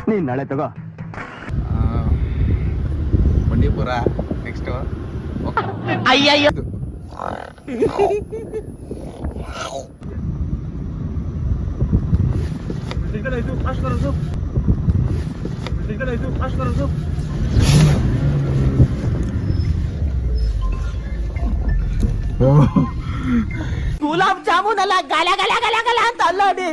ನೀನ್ ನಾಳೆ ತಗೋ. ಬಂಡೀಪುರ ನೆಕ್ಸ್ಟ್. ಅಯ್ಯಯ್ಯೋ ಗುಲಾಬ್ ಜಾಮೂನ್ ಅಲ್ಲ, ಗಲ ಗಲ ಗಲ ಗಲ ಅಂತ ಅಲ್ಲೋಡಿ.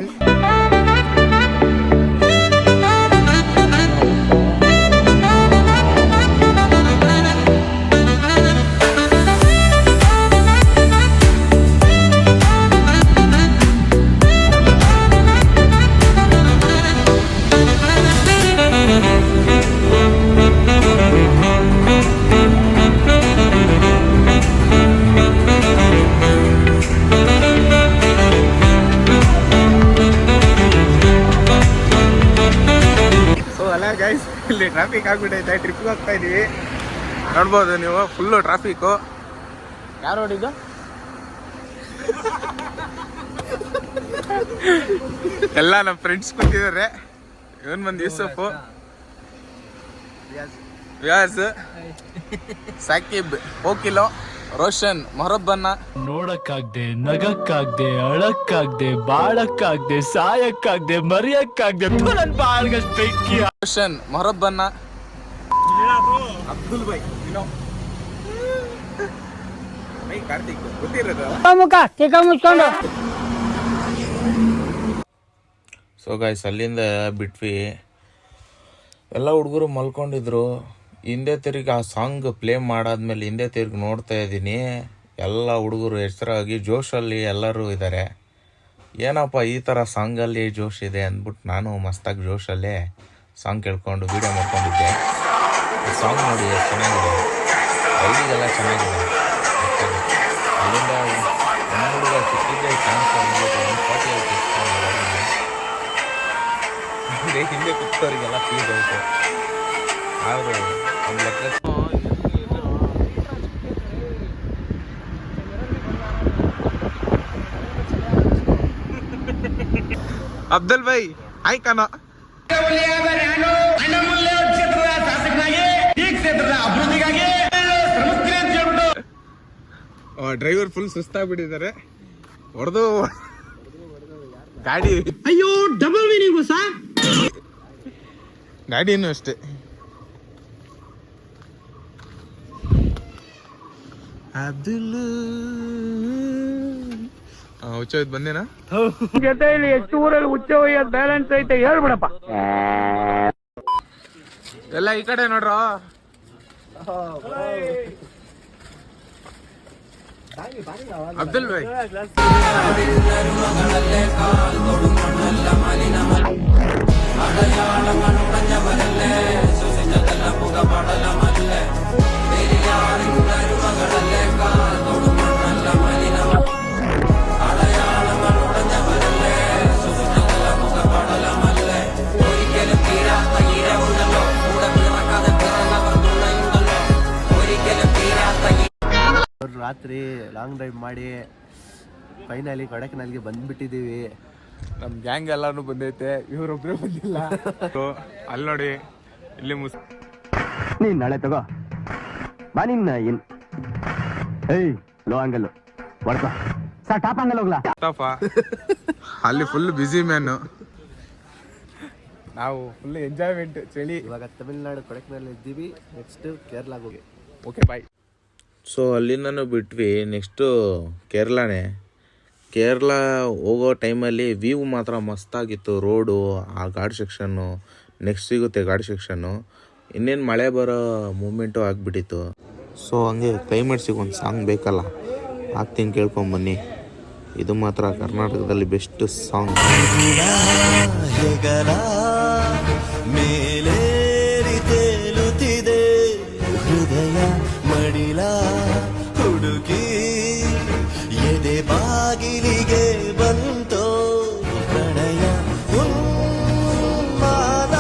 ಗೈಸ್, ಇಲ್ಲಿ ಟ್ರಾಫಿಕ್ ಆಗ್ಬಿಟ್ಟೈತೆ. ಟ್ರಿಪ್ಗೆ ಹೋಗ್ತಾ ಇದೀವಿ, ನೋಡ್ಬೋದು ನೀವು. Full traffic. ಯಾರು ಹೊಡಿದ್ದು? ಎಲ್ಲ ನಮ್ಮ ಫ್ರೆಂಡ್ಸ್ ಕೂತಿದ್ದಾರೆ. ಇವನ್ ಬಂದು ಯೂಸಫ್, ವ್ಯಾಸ್, ಸಾಕಿಬ್, ಓಕಿಲೋ, ರೋಷನ್, ಮೊಹರಬ್ಬನ್ನ. ನೋಡಕ್ಕಾಗ್ದೆ, ನಗಕ್ಕಾಗ್ದೆ, ಅಳಕ್ಕಾಗ್ದೆ, ಬಾಳಕ್ಕಾಗ್ದೆ, ಸಾಯಕ್ಕಾಗ್ದೆ, ಮರಿಯಕ್ಕಾಗ್ದೆ, ನನ್ ಬಾಳ್ಗಷ್ಟು ಬೆಂಕಿ. ರೋಷನ್, ಮೊಹರಬ್ಬನ್ನ, ಅಬ್ದುಲ್ ಬೈ, ಕಾರ್ತಿಕ್ ಗೊತ್ತಿರೋದು. ಸೊ ಗೈಸ್, ಅಲ್ಲಿಂದ ಬಿಟ್ವಿ. ಎಲ್ಲ ಹುಡುಗರು ಮಲ್ಕೊಂಡಿದ್ರು. ಹಿಂದೆ ತಿರುಗಿ ಆ ಸಾಂಗ್ ಪ್ಲೇ ಮಾಡಾದ್ಮೇಲೆ ಹಿಂದೆ ತಿರುಗಿ ನೋಡ್ತಾ ಇದ್ದೀನಿ. ಎಲ್ಲ ಹುಡುಗರು ಹೆಸರಾಗಿ ಜೋಶಲ್ಲಿ ಎಲ್ಲರೂ ಇದ್ದಾರೆ. ಏನಪ್ಪ ಈ ಥರ ಸಾಂಗಲ್ಲಿ ಜೋಶ್ ಇದೆ ಅಂದ್ಬಿಟ್ಟು ನಾನು ಮಸ್ತಾಗಿ ಜೋಶಲ್ಲೇ ಸಾಂಗ್ ಕೇಳ್ಕೊಂಡು ವೀಡಿಯೋ ಮಾಡ್ಕೊಂಡಿದ್ದೆ. ಸಾಂಗ್ ನೋಡಿ ಎಷ್ಟು ಚೆನ್ನಾಗಿದೆ, ಐಡಿಗೆಲ್ಲ ಚೆನ್ನಾಗಿದೆ. ಅಲ್ಲಿಂದ ಒಂದು ಹುಡುಗ ಸಿಕ್ಕಿದ್ದೆ ಚಾನ್ಸ್ ಅಂದ್ಬಿಟ್ಟು 140 ಹಿಂದೆ ಕುತ್ತವರಿಗೆಲ್ಲ ಫೀಸ್ ಆಯಿತು. ಆದರೂ ಒಂದು ಲೆಕ್ಕ. ಅಬ್ದುಲ್ ಬೈ ಆಯ್ಕನ ಡ್ರೈವರ್ ಫುಲ್ ಸುಸ್ತಾಗ್ಬಿಟ್ಟಿದ್ದಾರೆ. ಹೊಡೆದು ಗಾಡಿ, ಅಯ್ಯೋ ಡಬಲ್ ಮೀನಿಂಗು ಸಾ. ಗಾಡಿನೂ ಅಷ್ಟೇ. ಅಬ್ದುಲ್ ಹುಚ್ಚೋಯ್ತು ಬಂದೇನಾ? ಜೊತೆಯಲ್ಲಿ ಎಷ್ಟು ಊರಲ್ಲಿ ಹುಚ್ಚ ಒಯ್ಯೋದು ಬ್ಯಾಲೆನ್ಸ್ ಐತೆ ಹೇಳ್ಬಿಡಪ್ಪ. ಎಲ್ಲ ಈ ಕಡೆ ನೋಡ್ರ. ಅಬ್ದುಲ್ ಭಾಯ್ ರಾತ್ರಿ ಲಾಂಗ್ ಡ್ರೈವ್ ಮಾಡಿ ಫೈನಲಿ ಕೊಡೈಕೆನಾಲ್ಗೆ ಬಂದ್ಬಿಟ್ಟಿದ್ದೀವಿ. ನಮ್ಮ ಗ್ಯಾಂಗ್ ಎಲ್ಲಾನು ಬಂದೈತೆ, ಇವರೊಬ್ಬರೇ ಬಂದಿಲ್ಲ. ಅಲ್ಲಿ ನೋಡಿ, ಇಲ್ಲಿ ನೀನ್ ನಾಳೆ ತಗೋ ಬಾ. ನಿನ್ನ ಏನ್ ಲೋ ಆಂಗಲ್ ಹೊಡ್ಕೊ ಸರ್, ಟಾಪ್ ಆಂಗಲ್ ಹೋಗ್ಲಾ. ಅಲ್ಲಿ ಫುಲ್ ಬಿಸಿ ಮ್ಯಾನು. ನಾವು ಫುಲ್ ಎಂಜಾಯ್ಮೆಂಟ್. ಚಳಿ. ಇವಾಗ ತಮಿಳ್ನಾಡು ಕೊಡೈಕೆನಾಲ್ ಇದ್ದೀವಿ. ನೆಕ್ಸ್ಟ್ ಕೇರಳಾಗ ಹೋಗಿ. Okay bye. ಸೊ ಅಲ್ಲಿಂದನೂ ಬಿಟ್ವಿ. ನೆಕ್ಸ್ಟು ಕೇರಳನೇ. ಕೇರಳ ಹೋಗೋ ಟೈಮಲ್ಲಿ ವ್ಯೂ ಮಾತ್ರ ಮಸ್ತಾಗಿತ್ತು. ರೋಡು, ಆ ಘಾಟ್ ಸೆಕ್ಷನ್ನು, ನೆಕ್ಸ್ಟ್ ಸಿಗುತ್ತೆ ಘಾಟ್ ಸೆಕ್ಷನ್ನು. ಇನ್ನೇನು ಮಳೆ ಬರೋ ಮೂಮೆಂಟು ಆಗಿಬಿಟ್ಟಿತ್ತು. ಸೊ ಹಂಗೆ ಕ್ಲೈಮೇಟ್ಸಿಗೆ ಒಂದು ಸಾಂಗ್ ಬೇಕಲ್ಲ, ಹಾಕ್ತೀನಿ ಕೇಳ್ಕೊಂಬನ್ನಿ. ಇದು ಮಾತ್ರ ಕರ್ನಾಟಕದಲ್ಲಿ ಬೆಸ್ಟ್ ಸಾಂಗ್. ಹೃದಯ ಮಡಿಲ ಹುಡುಕಿ ಎದೆ ಬಾಗಿಲಿಗೆ ಬಂತೋ ಪ್ರಣಯ ಉನ್ಮಾದ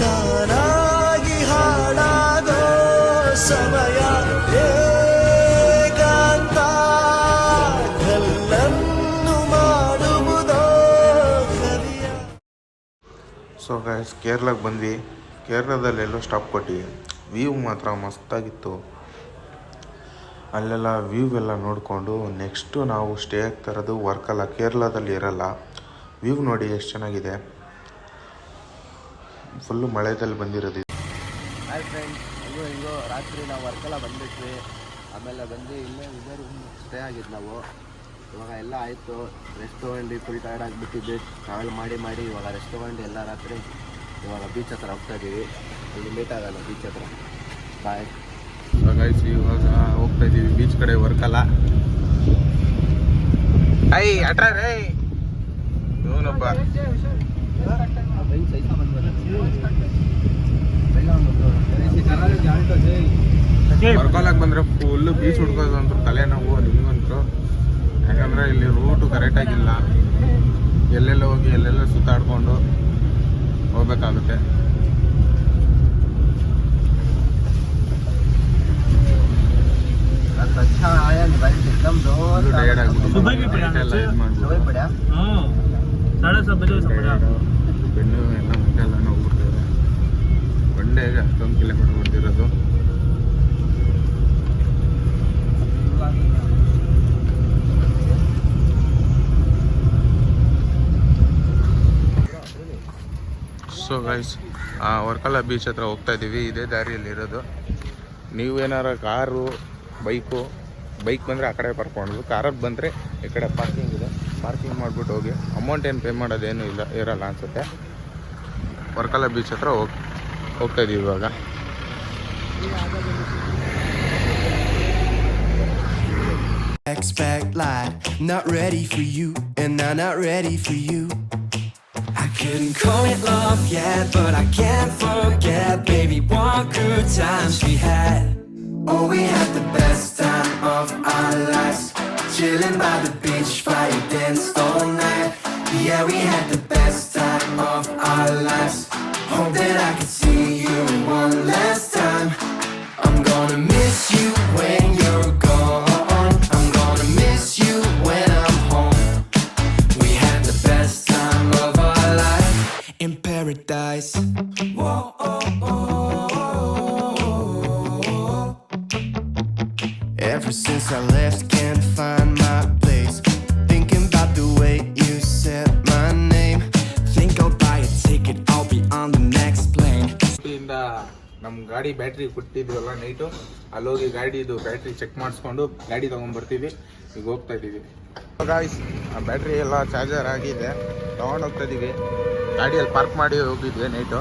ತಾನಾಗಿ ಹಾಡಾಗೋ ಸಮಯ. ಗೈಸ್ ಕೇರಳಕ್ಕೆ ಬಂದ್ವಿ. ಕೇರಳದಲ್ಲೆಲ್ಲೋ ಸ್ಟಾಪ್ ಕೊಟ್ಟು ವ್ಯೂ ಮಾತ್ರ ಮಸ್ತಾಗಿತ್ತು. ಅಲ್ಲೆಲ್ಲ ವ್ಯೂ ಎಲ್ಲ ನೋಡಿಕೊಂಡು ನೆಕ್ಸ್ಟು ನಾವು ಸ್ಟೇ ಆಗ್ತಿರೋದು ವರ್ಕಲ. ಕೇರಳದಲ್ಲಿ ಇರಲ್ಲ. ವ್ಯೂ ನೋಡಿ ಎಷ್ಟು ಚೆನ್ನಾಗಿದೆ. ಫುಲ್ಲು ಮಳೆದಲ್ಲಿ ಬಂದಿರೋದು. ಹಾಯ್ ಫ್ರೆಂಡ್ಸ್, ಹಿಂಗೋ ರಾತ್ರಿ ನಾವು ವರ್ಕೆಲ್ಲ ಬಂದುಬಿಟ್ವಿ. ಆಮೇಲೆ ಬಂದು ಇಲ್ಲೇ ಇದೇ ರೂಮ್ ಸ್ಟೇ ಆಗಿದ್ದು ನಾವು. ಇವಾಗ ಎಲ್ಲ ಆಯಿತು, ರೆಸ್ಟ್ ತೊಗೊಂಡು ಫುಲ್ ಟೈರ್ಡ್ ಆಗಿಬಿಟ್ಟಿದ್ವಿ. ಟ್ರಾವೆಲ್ ಮಾಡಿ ಇವಾಗ ರೆಸ್ಟ್ ತೊಗೊಂಡು ಎಲ್ಲ ರಾತ್ರಿ ಇವಾಗ ಬೀಚ್ ಹತ್ರ ಹೋಗ್ತಾಯಿದ್ದೀವಿ. ಇಲ್ಲಿ ಮೀಟ್ ಆಗೋಣ ಬೀಚ್ ಹತ್ರ. ಬಾಯ್ ಗೈಸ್, ಇವಾಗ ಹೋಗ್ತಾ ಇದ್ದೀವಿ ಬೀಚ್ ಕಡೆ ವರ್ಕಲ್ಲ. ಐ ಅಟ್ರಾ ರೇ ಇವನೊಬ್ಬ ವರ್ಕಲಾಗ ಬಂದರೆ ಫುಲ್ಲು ಬೀಚ್ ಹುಡ್ಕೋದು ಅಂತೂ ತಲೆನೋವು ನಿಮಗಂತೂ. ಯಾಕಂದರೆ ಇಲ್ಲಿ ರೂಟು ಕರೆಕ್ಟಾಗಿಲ್ಲ. ಎಲ್ಲೆಲ್ಲ ಹೋಗಿ ಎಲ್ಲೆಲ್ಲ ಸುತ್ತಾಡ್ಕೊಂಡು ಹೋಗ್ಬೇಕಾಗುತ್ತೆ. अच्छा आया भाई, एकदम जोर ಟಯರ್ಡ್ ಆಗ್ಬಿಟ್ಟು सुबह भी पड़ा ಎಲ್ಲ ಇದು ಮಾಡ್ಬಿಟ್ಟು सुबह पड़ा। हाँ 7:30 बजे से पड़ा। ಬೆನ್ನು ಎಲ್ಲ ಮುಖ ಎಲ್ಲ ನೋವು ಬಿಡ್ತಿದೆ. ಒಂಡೆಗೆ ಅಷ್ಟೊಂದು ಕಿಲೋಮೀಟ್ರ್ ಬಿಡ್ತಿರೋದು. ಸೊ ಗೈಸ್, ವರ್ಕಲ ಬೀಚ್ ಹತ್ರ ಹೋಗ್ತಾ ಇದ್ದೀವಿ. ಇದೇ ದಾರಿಯಲ್ಲಿ ಇರೋದು. ನೀವೇನಾರ ಕಾರು ಬೈಕ್ ಬಂದರೆ ಆ ಕಡೆ ಪಾರ್ಕೊಂಡು, ಕಾರಲ್ಲಿ ಬಂದರೆ ಈ ಕಡೆ ಪಾರ್ಕಿಂಗ್ ಇದೆ. ಪಾರ್ಕಿಂಗ್ ಮಾಡಿಬಿಟ್ಟು ಹೋಗಿ. ಅಮೌಂಟ್ ಏನು ಪೇ ಮಾಡೋದೇನು ಇರಲ್ಲ ಅನಿಸುತ್ತೆ. ವರ್ಕಲ ಬೀಚ್ ಹತ್ರ ಹೋಗ್ತಾ ಇದ್ದೀವಿ ಇವಾಗ. Expect light, not ready for you, and I'm not ready for you. I couldn't call it love yet, but I can't forget, baby, what good times we had. Oh, we had the best time of our lives, chilling by the beach, fire danced all night. Yeah, we had the best time of our lives. Hope that I could see you one last time. I'm gonna miss you when you're gone. I'm gonna miss you when I'm home. We had the best time of our life in paradise. Whoa, oh, oh. Ever since I left, can't find my place. Thinking about the way you said my name. Think I'll buy a ticket, I'll be on the next plane. ಇಂದ ನಮ್ಮ ಗಾಡಿ battery ಕೊಟ್ಟಿದ್ವಲ್ಲ night, ಅಲ್ಲೋಗಿ ಗಾಡಿದು battery check ಮಾಡಿಸ್ಕೊಂಡು ಗಾಡಿ ತೊಗೊಂಡ್ಬರ್ತೀವಿ. ಈಗ ಹೋಗ್ತಾ ಇದ್ದೀವಿ ಗಾಯ್ಸ್. ಆ ಬ್ಯಾಟ್ರಿ ಎಲ್ಲ ಚಾರ್ಜರ್ ಆಗಿದೆ, ತೊಗೊಂಡು ಹೋಗ್ತಾ ಇದ್ದೀವಿ. ಗಾಡಿಯಲ್ಲಿ ಪಾರ್ಕ್ ಮಾಡಿ ಹೋಗಿದ್ವಿ ನೈಟು.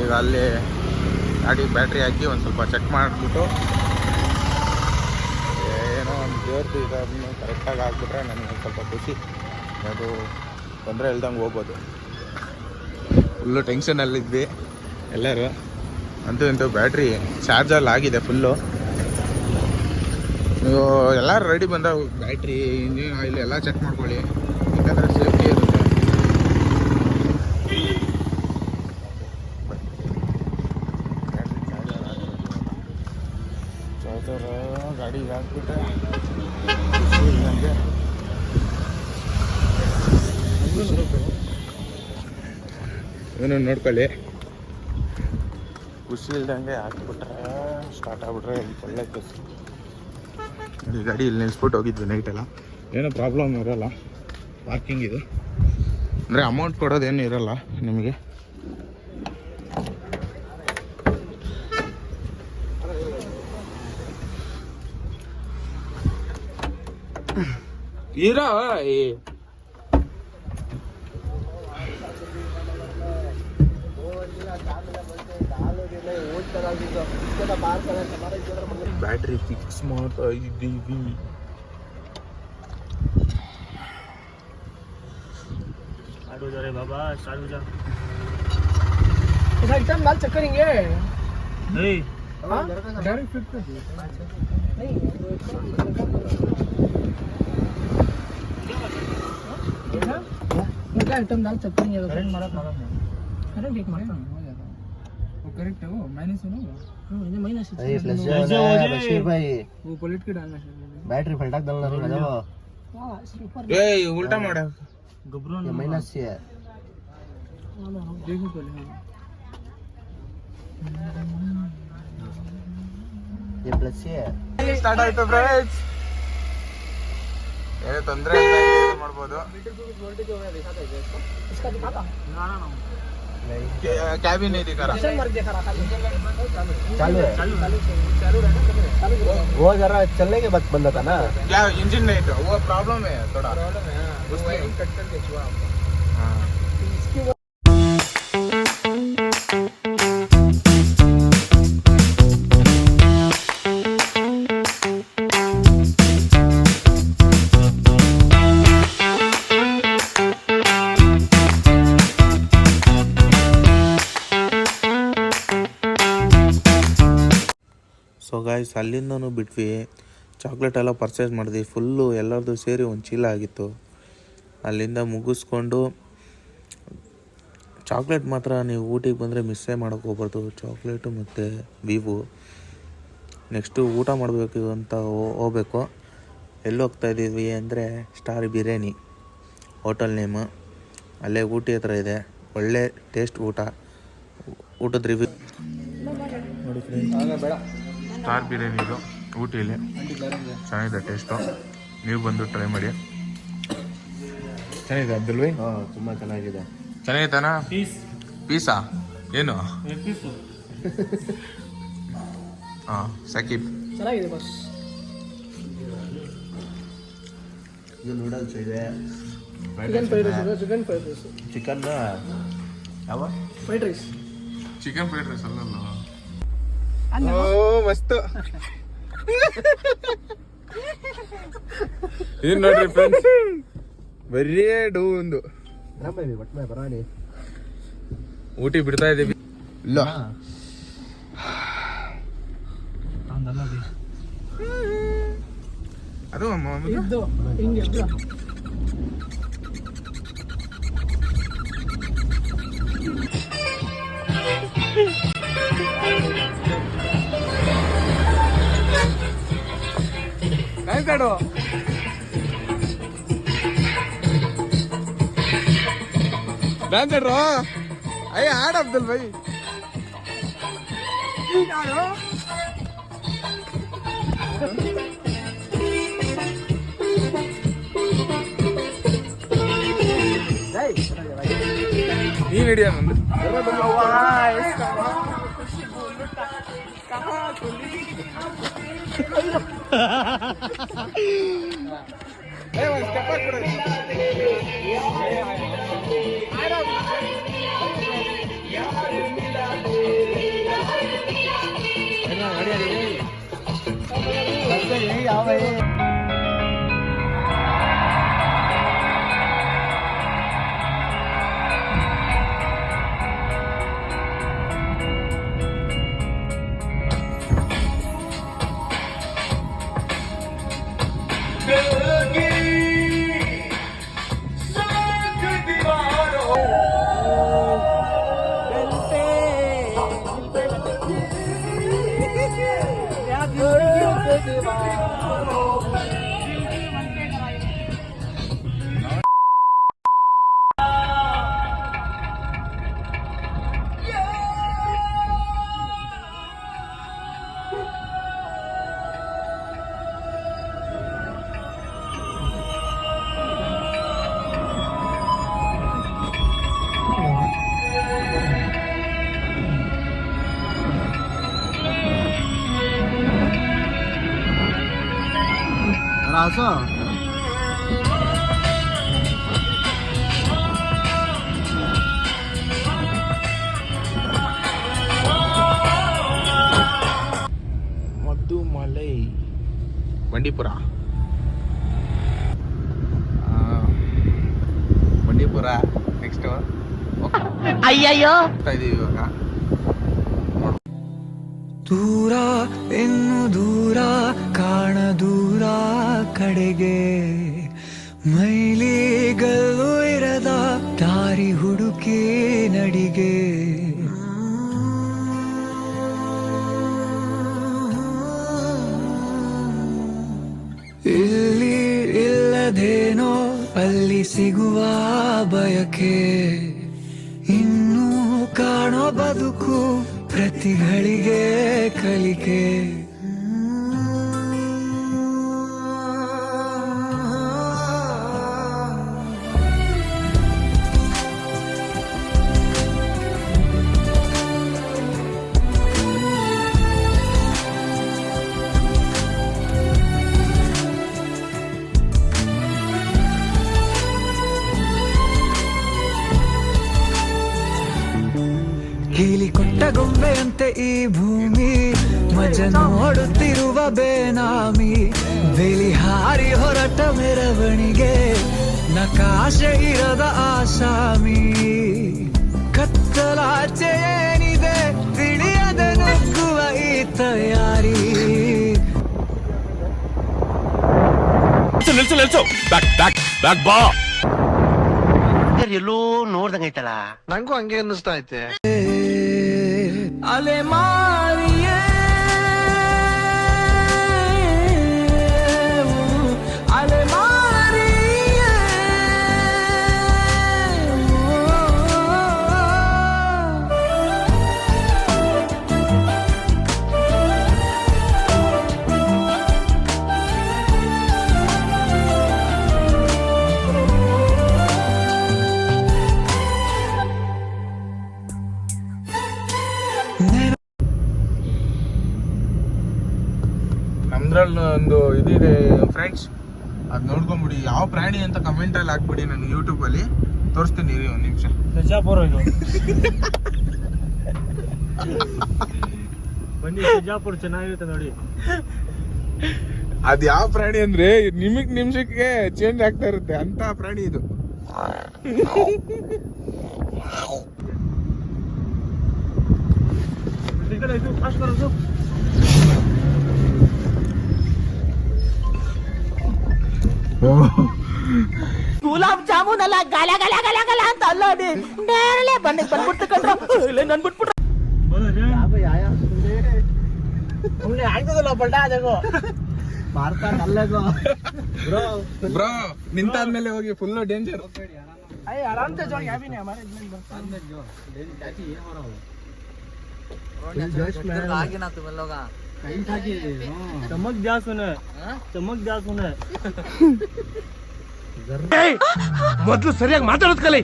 ಈಗ ಅಲ್ಲಿ ಗಾಡಿ ಬ್ಯಾಟ್ರಿ ಹಾಕಿ ಒಂದು ಸ್ವಲ್ಪ ಚೆಕ್ ಮಾಡಿಬಿಟ್ಟು ಏನೋ ಒಂದು ದೇವ್ರದ್ದು ಇದನ್ನು ಕರೆಕ್ಟಾಗಿ ಹಾಕ್ಬಿಟ್ರೆ ನನಗೆ ಒಂದು ಸ್ವಲ್ಪ ಖುಷಿ. ಅದು ತೊಂದರೆ ಇಲ್ದಂಗೆ ಹೋಗ್ಬೋದು. ಫುಲ್ಲು ಟೆನ್ಷನಲ್ಲಿದ್ವಿ ಎಲ್ಲರೂ. ಅಂತೂ ಇಂತೂ ಬ್ಯಾಟ್ರಿ ಚಾರ್ಜಲ್ಲಿ ಆಗಿದೆ ಫುಲ್ಲು. ನೀವು ಎಲ್ಲರೂ ರೆಡಿ ಬಂದಾಗ ಬ್ಯಾಟ್ರಿ, ಇಂಜಿನ್ ಆಯಿಲ್ ಎಲ್ಲ ಚೆಕ್ ಮಾಡ್ಕೊಳ್ಳಿ, ಯಾಕಂದರೆ ಸೇಫ್ಟಿ ಇರುತ್ತೆ. ಚಾರ್ಜರ್ ಗಾಡಿಗೆ ಹಾಕ್ಬಿಟ್ರೆ ನನಗೆ ಏನು ನೋಡ್ಕೊಳ್ಳಿ. ಖುಷಿ ಇಲ್ದಂಗೆ ಹಾಕ್ಬಿಟ್ರೆ ಸ್ಟಾರ್ಟ್ ಆಗ್ಬಿಟ್ರೆ ಒಳ್ಳೆ ಖುಷಿ. ಈ ಗಾಡಿ ಇಲ್ಲಿ ನಿಲ್ಸ್ಬಿಟ್ಟು ಹೋಗಿದ್ವಿ ನೈಟೆಲ್ಲ. ಏನೂ ಪ್ರಾಬ್ಲಮ್ ಇರೋಲ್ಲ. ಪಾರ್ಕಿಂಗ್ ಇದು ಅಂದರೆ ಅಮೌಂಟ್ ಕೊಡೋದೇನು ಇರೋಲ್ಲ ನಿಮಗೆ. ಇರೋ ಬ್ಯಾಟ್ರಿ ಫಿಕ್ಸ್ ಮಾಡ್ತಾ ಇದ್ದೀವಿ. बाबा स्टार्ट हो जा। एकदम लाल चक्कर करेंगे। नहीं डायरेक्ट फिट कर दे। नहीं क्या एकदम लाल चक्कर करेंगे। करंट मारा करंट एक मारा हो जाता वो करेक्ट है। वो माइनस है ना। हां ये माइनस है। प्लस बशीर भाई, वो पलट के डालना है। बैटरी पलटा डालना है ना। हां ऊपर ಏ ಉಲ್ಟಾ ಮಾಡ घबरो ये ना। माइनस है। ಸ್ಟಾರ್ಟ್ ಆಯ್ತು ಫ್ರೆಂಡ್ಸ್. ಏನು ತೊಂದರೆ ಮಾಡ್ಬೋದು. कैबिन नहीं दिखा रहा. चालू है. वो जरा चलने के बाद बंद था ना. क्या इंजन नहीं था, वो प्रॉब्लम है थोड़ा. ಸೊ ಗಾಯ್ಸ್ ಅಲ್ಲಿಂದನೂ ಬಿಟ್ವಿ. ಚಾಕ್ಲೇಟ್ ಎಲ್ಲ ಪರ್ಚೇಸ್ ಮಾಡಿದ್ವಿ. ಫುಲ್ಲು ಎಲ್ಲರದು ಸೇರಿ ಒಂದು ಚೀಲ ಆಗಿತ್ತು. ಅಲ್ಲಿಂದ ಮುಗಿಸ್ಕೊಂಡು ಚಾಕ್ಲೇಟ್ ಮಾತ್ರ ನೀವು ಊಟಿಗೆ ಬಂದರೆ ಮಿಸ್ಸೇ ಮಾಡೋಕ್ಕೆ ಹೋಗ್ಬಾರ್ದು. ಚಾಕ್ಲೇಟು ಮತ್ತು ವಿವು. ನೆಕ್ಸ್ಟು ಊಟ ಮಾಡಬೇಕು ಅಂತ ಹೋಗ್ಬೇಕು. ಎಲ್ಲಿ ಹೋಗ್ತಾಯಿದ್ದೀವಿ ಅಂದರೆ ಸ್ಟಾರ್ ಬಿರಿಯಾನಿ ಹೋಟೆಲ್ ನೇಮು. ಅಲ್ಲೇ ಊಟಿ ಹತ್ರ ಇದೆ. ಒಳ್ಳೆ ಟೇಸ್ಟ್ ಊಟದ ರಿವ್ಯೂ ನೋಡಿ ಫ್ರೆಂಡ್ಸ್. ಸ್ಟಾರ್ ಬಿರಿಯಾನಿ ಇದು ಊಟಿಯಲ್ಲಿ ಚೆನ್ನಾಗಿದೆ ಟೇಸ್ಟು. ನೀವು ಬಂದು ಟ್ರೈ ಮಾಡಿ. ಚೆನ್ನಾಗಿದೆ ಅಬ್ದುಲ್ ಭಾಯ್. ತುಂಬ ಚೆನ್ನಾಗಿದೆ. ಚೆನ್ನಾಗಿದ್ದಾನಾ? ಪೀಸಾ ಏನು? ಹಾಂ ಸಕೀಬ್ ಚೆನ್ನಾಗಿದೆ ಬಸ್. ಇದು ನೂಡಲ್ಸ್ ಇದೆ. Chicken fried rice. ಚಿಕನ್ ಯಾವ fried rice. Chicken fried rice ಅಲ್ಲಲ್ಲ. ಅಲ್ಲ ಮಸ್ತ್. ಇದು ನೋಡ್ರಿ ಫ್ರೆಂಡ್ಸ್, ಬರೀ ಡೂ ಒಂದು ಬರಾಣಿ ಊಟಿ ಬಿಡ್ತಾ ಇದೀವಿ. ಇಲ್ಲ ಅದು ಇದ್ದು ಹಿಂಗೆ ಕಾಯ್ತಾಡು. ಡ್ಯಾನ್ಸ್ ಆಡ್ರೋ. ಅಯ್ಯ ಆಡ ಅಬ್ದುಲ್ ಭಾಯ್. ನೀನ್ ಹಿಡಿಯ ನಂದು. ರಾಸ ಮಧುಮಲೈ ಬಂಡೀಪುರ. ಬಂಡೀಪುರ ನೆಕ್ಸ್ಟ್ ಅಯ್ಯಯ್ಯೋ ಹೋಗ್ತಾ ಇದೀವಿ ಇವಾಗ. ದೂರ ಇನ್ನು ದೂರ ಕಾಣ ದೂರ ಕಡೆಗೆ ಮೈಲಿಗಲ್ಲು ಇರದ ದಾರಿ ಹುಡುಕಿ ನಡಿಗೆ ಇಲ್ಲಿ ಇಲ್ಲದೇನೋ ಅಲ್ಲಿ ಸಿಗುವ ಬಯಕೆ ಬದುಕು ಪ್ರತಿ ಗಳಿಗೆ ಕಲಿಕೆ ಕೀಲಿ ಕೊಟ್ಟ ಗೊಂಬೆಯಂತೆ ಈ ಭೂಮಿ ಮಜ ನೋಡುತ್ತಿರುವ ಬೇನಾಮಿ ಬೇಲಿ ಹಾರಿ ಹೊರಟ ಮೆರವಣಿಗೆ ನಕಾಶೆ ಇರದ ಆಸಾಮಿ ಕತ್ತಲಾಚೆ ಏನಿದೆ ತಿಳಿಯದೆ ನುಗ್ಗುವ ಈ ತಯಾರಿ ಎಲ್ಲೋ ನೋಡ್ದಂಗೈತಲ್ಲ. ನಂಗೂ ಹಂಗೆ ಅನ್ನಿಸ್ತಾ ಐತೆ. ಅಲೆ ಮಾರಿಯೇ ಅಲೆ ಮಾರಿಯೇ ನಮ್ದ್ರಲ್ಲಿ ಒಂದು ಇದಿದೆ ಫ್ರೆಂಡ್ಸ್, ಅದು ನೋಡ್ಕೊಂಬಿಡಿ. ಯಾವ ಪ್ರಾಣಿ ಅಂತ ಕಮೆಂಟಲ್ಲಿ ಹಾಕ್ಬಿಡಿ, ನಾನು ಯೂಟ್ಯೂಬಲ್ಲಿ ತೋರಿಸ್ತೀನಿ ಇರಿ ಒಂದು ನಿಮಿಷ. ಬಿಜಾಪುರ ಇದು ಬನ್ನಿ, ಬಿಜಾಪುರ ಚೆನ್ನಾಗಿರುತ್ತೆ ನೋಡಿ. ಅದು ಯಾವ ಪ್ರಾಣಿ ಅಂದ್ರೆ ನಿಮಿಷಕ್ಕೆ ಚೇಂಜ್ ಆಗ್ತಾ ಇರುತ್ತೆ ಅಂತ ಪ್ರಾಣಿ ಇದು. ಈ ಕಡೆ ಇದು ಫಾಸ್ಟ್ ಬರೋದು. ಗುಲಾಬ್ ಜಾಮೂನ್ ಅಲ್ಲ, ಗಲ ಗಲ ಗಲ ಗಲ ಅಂತ ಅಲ್ಲೋಡಿ ನೇರಳೆ ಬಂದ್ಬಿಡ್ತು ಕಂಡ್ರು. ಇಲ್ಲ ನನ್ ಬಿಟ್ಬಿಟ್ರು ಸುಮ್ಮನೆ ಆಗ್ತದಲ್ಲ ಬಡ್ಡ ಅದಗೋ ಭಾರತ ನಲ್ಲಗೋ ಬ್ರೋ ನಿಂತಾದ್ಮೇಲೆ ಹೋಗಿ ಫುಲ್ ಡೇಂಜರ್. ಅಯ್ಯ ಆರಾಮ್ से जोड़ याबी नहीं हमारे जोश में आगे ना तुम लोग कहीं था कि चमक जा सुने, चमक जा सुने. ಮೊದ್ಲು ಸರಿಯಾಗಿ ಮಾತಾಡೋದ್ ಕಲಿ.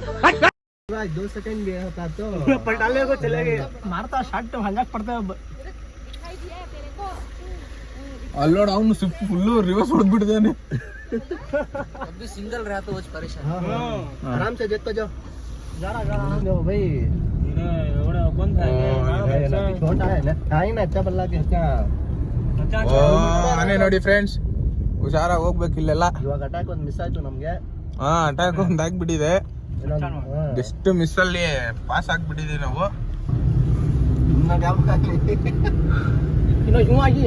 2 सेकंड गया होता तो पलटाले को चले गए. मारता शॉट हंगाक पड़ता है. ಅಲ್ಲೋಡ ಅವನು ಫುಲ್ಲು ರಿವರ್ಸ್ ಹೊಡೆದ್ಬಿಟ್ಟಿದ್ದಾನೆ. अभी सिंगल रहा तो वो परेशान. आराम से देखो जो जरा जरा भाई एवढा बंद आहे. छोटा है ना टाइम है अच्छा बल्ला के क्या ಆನೆ ನೋಡಿ ಫ್ರೆಂಡ್ಸ್, ಹುಷಾರಾಗಿ ಹೋಗ್ಬೇಕು ಇಲ್ಲೆಲ್ಲ. ಇವಾಗ ಅಟ್ಯಾಕ್ ಒಂದು ಮಿಸ್ ಆಯ್ತು ನಮ್ಗೆ. ಹಾ, ಅಟ್ಯಾಕ್ ಒಂದು ಆಗ್ಬಿಟ್ಟಿದೆ. ಜಸ್ಟ್ ಮಿಸ್ ಅಲ್ಲಿ ಪಾಸ್ ಆಗ್ಬಿಟ್ಟಿದೀವಿ ನಾವು. ಇನ್ನು ಯಾವ ಇನ್ನು ಇವ್ ಆಗಿ